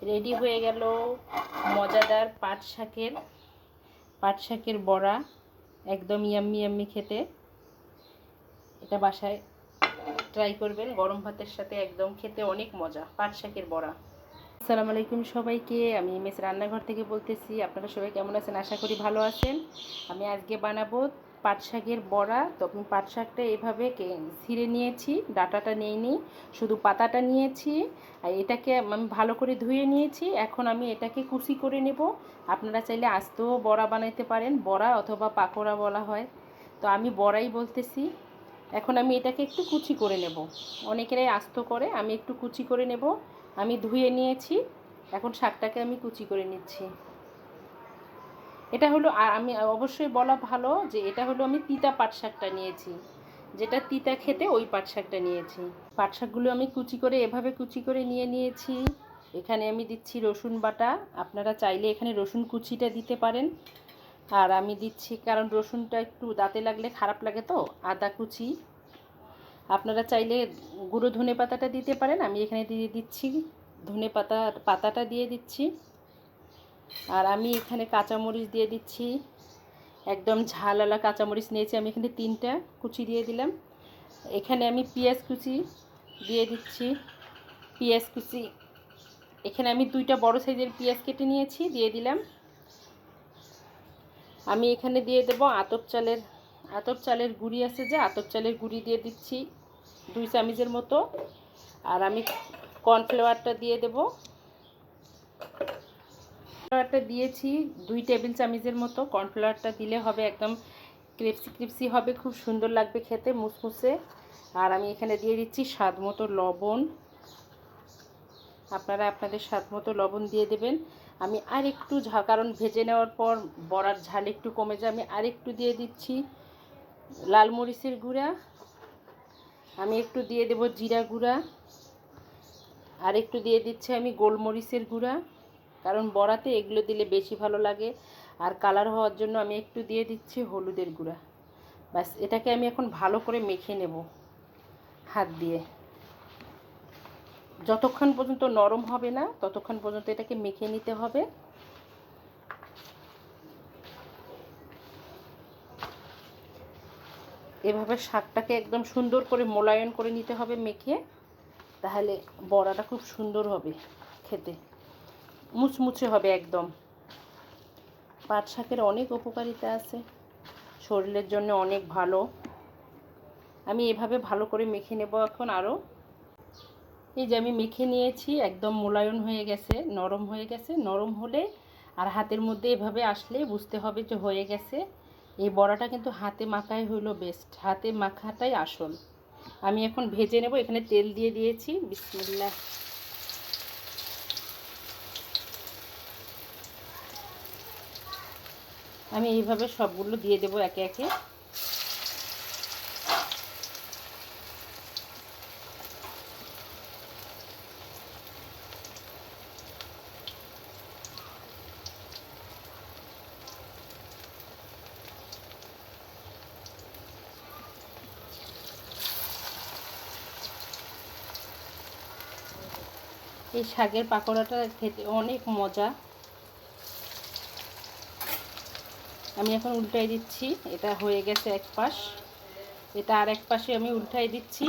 Ready হয়ে গেল মজাদার পাট শাকের বড়া। একদম ইয়াম্মি ইয়াম্মি খেতে। এটা বাসায় ট্রাই করবেন, গরম ভাতের সাথে একদম খেতে অনেক মজা। পাট শাকের বড়া। আসসালামু আলাইকুম সবাইকে, আমি মেস রান্নাঘর থেকে বলতেছি। আপনারা সবাই কেমন আছেন? আশা করি ভালো আছেন। আমি আজকে বানাবো পাট শাকের বড়া। তো আমি পাট শাকটা এভাবে ছিঁড়ে নিয়েছি, ডাঁটাটা নিইনি, শুধু পাতাটা নিয়েছি। আর এটাকে আমি ভালো করে ধুয়ে নিয়েছি। এখন আমি এটাকে কুচি করে নেব। আপনারা চাইলে আস্তেও বড়া বানাইতে পারেন, বড়া অথবা পাকোড়া বলা হয়, তো আমি বড়াই বলতেছি। এখন আমি এটাকে একটু কুচি করে নেব। অনেকেরাই আস্ত করে, আমি একটু কুচি করে নেব। আমি ধুয়ে নিয়েছি, এখন শাকটাকে আমি কুচি করে নিচ্ছি। এটা হলো, আমি অবশ্যই বলা ভালো যে এটা হলো আমি তিতা পাট শাকটা নিয়েছি, যেটা তিতা খেতে ওই পাট শাকটা নিয়েছি। পাট শাকগুলো আমি কুচি করে এভাবে কুচি করে নিয়েছি। এখানে আমি দিচ্ছি রসুন বাটা। আপনারা চাইলে এখানে রসুন কুচিটা দিতে পারেন। আর আমি দিচ্ছি, কারণ রসুনটা একটু দাঁতে লাগলে খারাপ লাগে, তো আদা কুচি। আপনারা চাইলে গুঁড়ো ধনে পাতাটা দিতে পারেন। আমি এখানে দিয়ে দিচ্ছি ধনে পাতাটা দিয়ে দিচ্ছি। আর আমি এখানে কাঁচামরিচ দিয়ে দিচ্ছি, একদম ঝালওয়ালা কাঁচামরিচ নিয়েছি আমি এখানে 3টা, কুচি দিয়ে দিলাম। এখানে আমি পেঁয়াজ কুচি দিয়ে দিচ্ছি। পেঁয়াজ কুচি এখানে আমি 2টা বড় সাইজের পেঁয়াজ কেটে নিয়েছি, দিয়ে দিলাম। আমি এখানে দিয়ে দেব আতপ চালের গুঁড়ি আছে, যে আতপ চালের গুঁড়ি দিয়ে দিচ্ছি 2 চামচের মতো। আর আমি কর্নফ্লাওয়ারটা দিয়ে দেব। কর্নফ্লাওয়ারটা দিয়েছি 2 টেবিল চামচের মতো। কর্নফ্লাওয়ারটা দিলে হবে একদম ক্রিপসি ক্রিপসি হবে, খুব সুন্দর লাগবে খেতে, মুসমুসে। আর আমি এখানে দিয়ে দিচ্ছি স্বাদ মতো লবণ। আপনারা আপনাদের স্বাদ মতো লবণ দিয়ে দেবেন। আমি আর একটু কারণ ভেজে নেওয়ার পর বড়ার ঝাল একটু কমে যায়, আমি আর একটু দিয়ে দিচ্ছি লাল মরিচের গুঁড়া। আমি একটু দিয়ে দেব জিরা গুঁড়া। আর একটু দিয়ে দিচ্ছি আমি গোলমরিচের গুঁড়া, কারণ বড়াতে এগুলো দিলে বেশি ভালো লাগে। আর কালার হওয়ার জন্য আমি একটু দিয়ে দিচ্ছি হলুদের গুঁড়া। ব্যাস, এটাকে আমি এখন ভালো করে মেখে নেব হাত দিয়ে। যতক্ষণ পর্যন্ত নরম হবে না ততক্ষণ পর্যন্ত এটাকে মেখে নিতে হবে। এভাবে শাকটাকে একদম সুন্দর করে মোলায়েম করে নিতে হবে মেখে, তাহলে বড়াটা খুব সুন্দর হবে খেতে, মুচমুচে হবে একদম। পাট শাকের অনেক উপকারিতা আছে, শরীরের জন্য অনেক ভালো। আমি এভাবে ভালো করে মেখে নেব এখন আরও। এই যে আমি মেখে নিয়েছি, একদম মোলায়েম হয়ে গেছে, নরম হয়ে গেছে। নরম হলে আর হাতের মধ্যে এভাবে আসলে বুঝতে হবে যে হয়ে গেছে। এই বড়াটা কিন্তু হাতে মাখাই হইলো বেস্ট, হাতে মাখাটাই আসল। আমি এখন ভেজে নেব। এখানে তেল দিয়ে দিয়েছি, বিসমিল্লাহ। আমি এইভাবে সবগুলো দিয়ে দেব একে একে। এই শাকের পাকোড়াটা খেতে অনেক মজা। আমি এখন উল্টাই দিচ্ছি। এটা হয়ে গেছে এক পাশ, এটা আর এক পাশে আমি উল্টাই দিচ্ছি।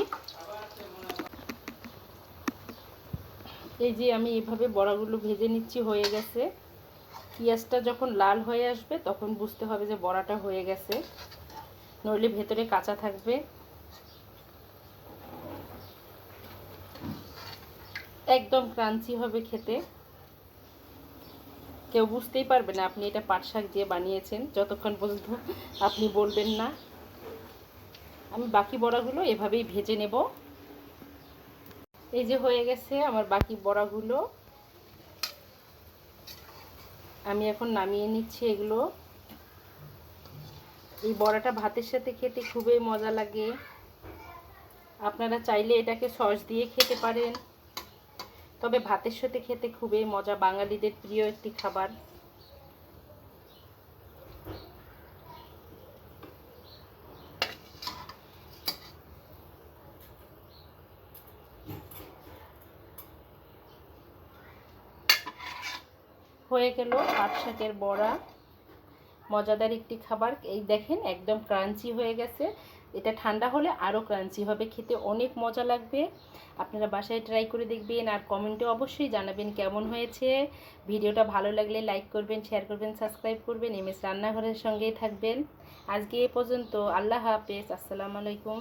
এই যে আমি এইভাবে বড়াগুলো ভেজে নিচ্ছি, হয়ে গেছে। পেঁয়াজটা যখন লাল হয়ে আসবে তখন বুঝতে হবে যে বড়াটা হয়ে গেছে, নইলে ভেতরে কাঁচা থাকবে। একদম ক্রাঞ্চি হবে খেতে, কেউ বুঝতেই পারবে না আপনি এটা পাট শাক দিয়ে বানিয়েছেন যতক্ষণ পর্যন্ত আপনি বলবেন না। আমি বাকি বড়াগুলো এভাবেই ভেজে নেব। এই যে হয়ে গেছে আমার বাকি বড়াগুলো, আমি এখন নামিয়ে নিচ্ছি এগুলো। এই বড়াটা ভাতের সাথে খেতে খুবই মজা লাগে। আপনারা চাইলে এটাকে সস দিয়ে খেতে পারেন, তবে ভাতের সাথে খেতে খুবই মজা, বাঙালিদের প্রিয় একটি খাবার। হয়ে গেল পাট শাকের বড়া, মজাদার একটি খাবার। এই দেখেন একদম ক্রাঞ্চি হয়ে গেছে। এটা ঠান্ডা হলে আরও ক্রাঞ্চি হবে, খেতে অনেক মজা লাগবে। আপনারা বাসায় ট্রাই করে দেখবেন আর কমেন্টে অবশ্যই জানাবেন কেমন হয়েছে। ভিডিওটা ভালো লাগলে লাইক করবেন, শেয়ার করবেন, সাবস্ক্রাইব করবেন। এমএস রান্নাঘরের সঙ্গেই থাকবেন। আজকে এ পর্যন্ত। আল্লাহ হাফেজ। আসসালামু আলাইকুম।